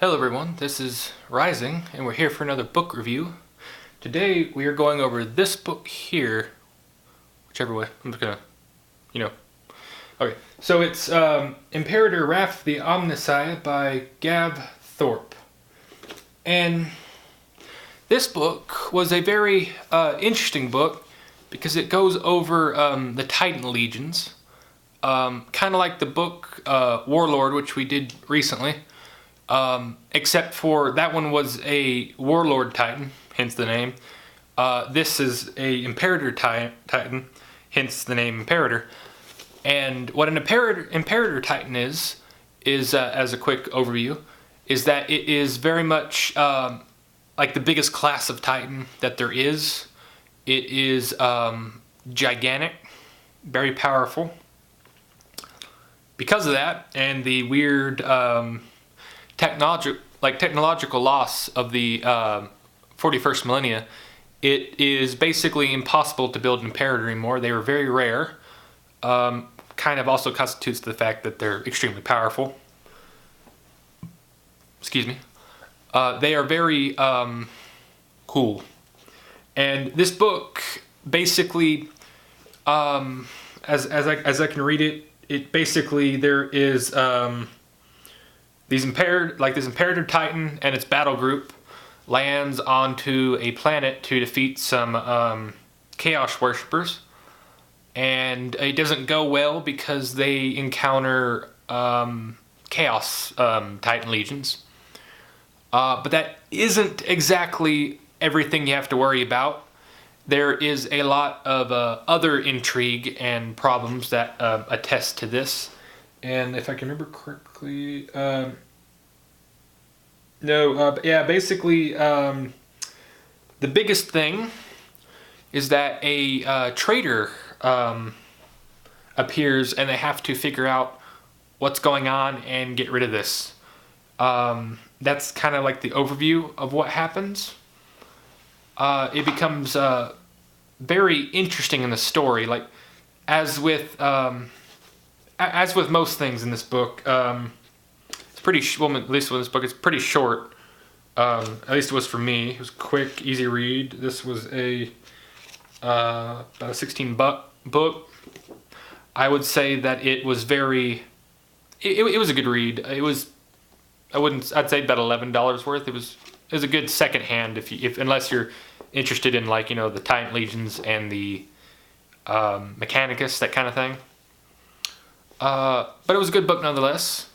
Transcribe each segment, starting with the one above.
Hello everyone, this is Riezing, and we're here for another book review. Today we are going over this book here, whichever way, I'm just gonna, Okay, so it's Imperator Wrath the Omnissiah by Gav Thorpe. And this book was a very interesting book because it goes over the Titan Legions, kind of like the book Warlord, which we did recently. Except for that one was a Warlord Titan, hence the name. This is a Imperator Titan, hence the name Imperator. And what an Imperator Titan is as a quick overview, is that it is very much like the biggest class of Titan that there is. It is gigantic, very powerful. Because of that, and the weird technological loss of the 41st millennia, it is basically impossible to build an Imperator anymore. They are very rare. Kind of also constitutes the fact that they're extremely powerful. Excuse me. They are very cool. And this book basically, as I can read it, it basically there is this Imperator Titan and its battle group lands onto a planet to defeat some Chaos worshippers, and it doesn't go well because they encounter Chaos Titan legions. But that isn't exactly everything you have to worry about. There is a lot of other intrigue and problems that attest to this. And if I can remember correctly, basically, the biggest thing is that a traitor appears, and they have to figure out what's going on and get rid of this. That's kind of like the overview of what happens. It becomes very interesting in the story, like as with most things in this book. It's pretty at least with this book, it's pretty short. At least it was for me. It was quick, easy read. This was about a $16 book. I would say that it was very. It was a good read. It was. I'd say about $11 worth. It was a good second hand unless you're interested in the Titan Legions and the Mechanicus, that kind of thing. But it was a good book nonetheless.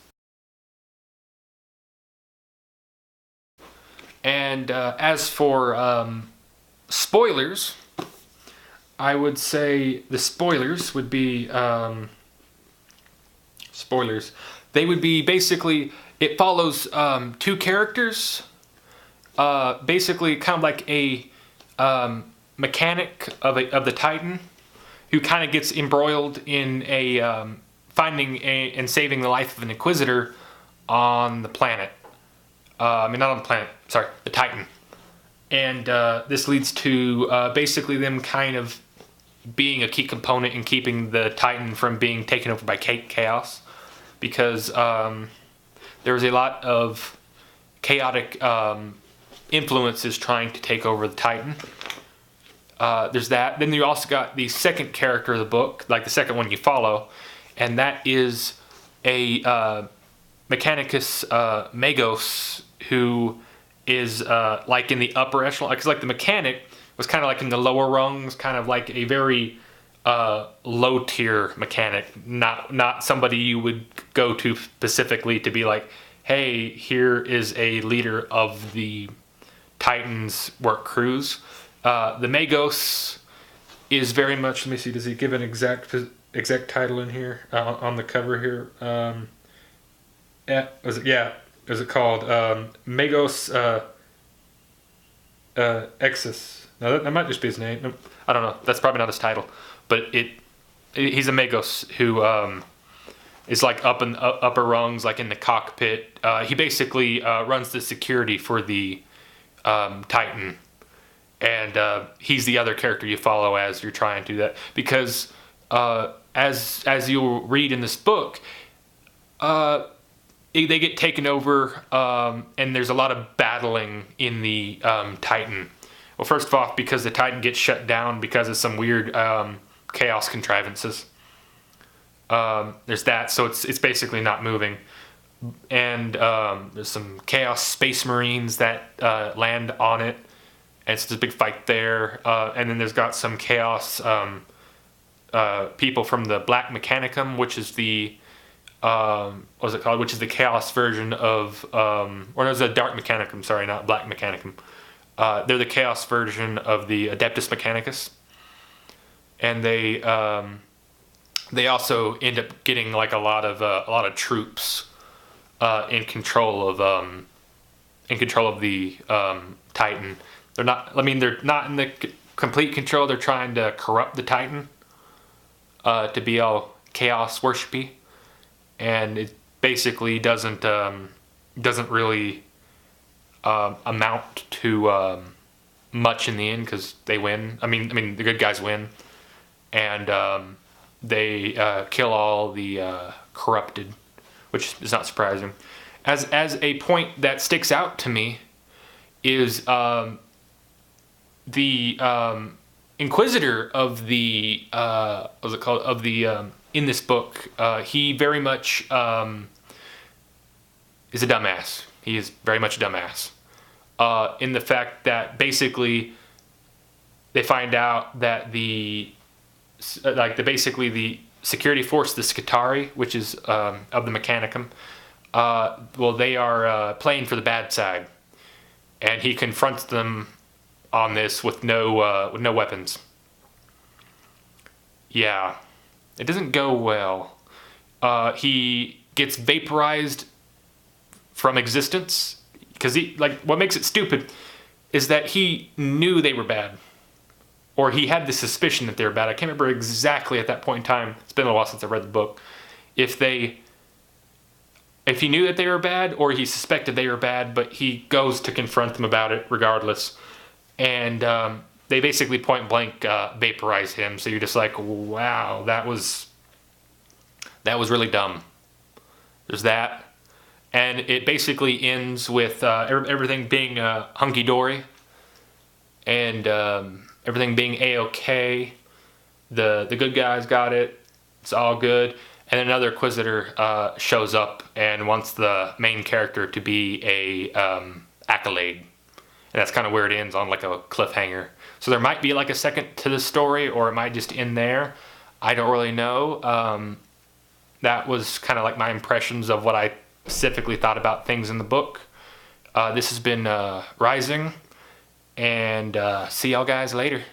And as for spoilers, I would say the spoilers would be spoilers. They would be basically, it follows two characters, basically kind of like a mechanic of the Titan, who kind of gets embroiled in a finding and saving the life of an Inquisitor on the planet. Not on the planet, sorry, the Titan. And this leads to basically them kind of being a key component in keeping the Titan from being taken over by Chaos. Because there's a lot of chaotic influences trying to take over the Titan. There's that. Then you also got the second character of the book, like the second one you follow, and that is a Mechanicus Magos, who is like in the upper echelon, because like the mechanic was kind of like in the lower rungs, kind of like a very low tier mechanic, not somebody you would go to specifically to be like, hey, here is a leader of the Titans work crews. The Magos is very much, let me see, does he give an exact title in here on the cover here? Is it called Magos Exasus? No, that might just be his name. No, I don't know. That's probably not his title, but he's a Magos who is like up in upper rungs, like in the cockpit. He basically runs the security for the Titan, and he's the other character you follow as you're trying to do that. Because as you'll read in this book, they get taken over, and there's a lot of battling in the Titan. Well, first off, because the Titan gets shut down because of some weird chaos contrivances. There's that, so it's basically not moving. And there's some Chaos Space Marines that land on it, and it's just a big fight there. And then there's got some Chaos people from the Black Mechanicum, which is the what's it called? Which is the Chaos version of, or no, it's a Dark Mechanicum. Sorry, not Black Mechanicum. They're the Chaos version of the Adeptus Mechanicus, and they also end up getting like a lot of troops in control of the Titan. They're not. I mean, they're not in the complete control. They're trying to corrupt the Titan to be all chaos worshipy, and it basically doesn't really amount to much in the end because they win. I mean the good guys win, and they kill all the corrupted, which is not surprising. As a point that sticks out to me is the Inquisitor of the what's it called, of the in this book. He very much is a dumbass. He is very much a dumbass. In the fact that basically they find out that the security force, the skitarii, which is of the Mechanicum, well, they are playing for the bad side, and he confronts them on this with no weapons. Yeah, it doesn't go well. He gets vaporized from existence because what makes it stupid is that he knew they were bad. Or he had the suspicion that they were bad. I can't remember exactly at that point in time. It's been a while since I read the book. If he knew that they were bad, or he suspected they were bad, but he goes to confront them about it regardless. And they basically point blank vaporize him. So you're just like, wow, that was really dumb. There's that. And it basically ends with everything being hunky-dory. And everything being A-okay. The good guys got it. It's all good. And another Inquisitor shows up and wants the main character to be a accolade. And that's kind of where it ends, on like a cliffhanger. So there might be like a second to the story, or it might just end there. I don't really know. That was kind of like my impressions of what I specifically thought about things in the book. This has been Riezing. And see y'all guys later.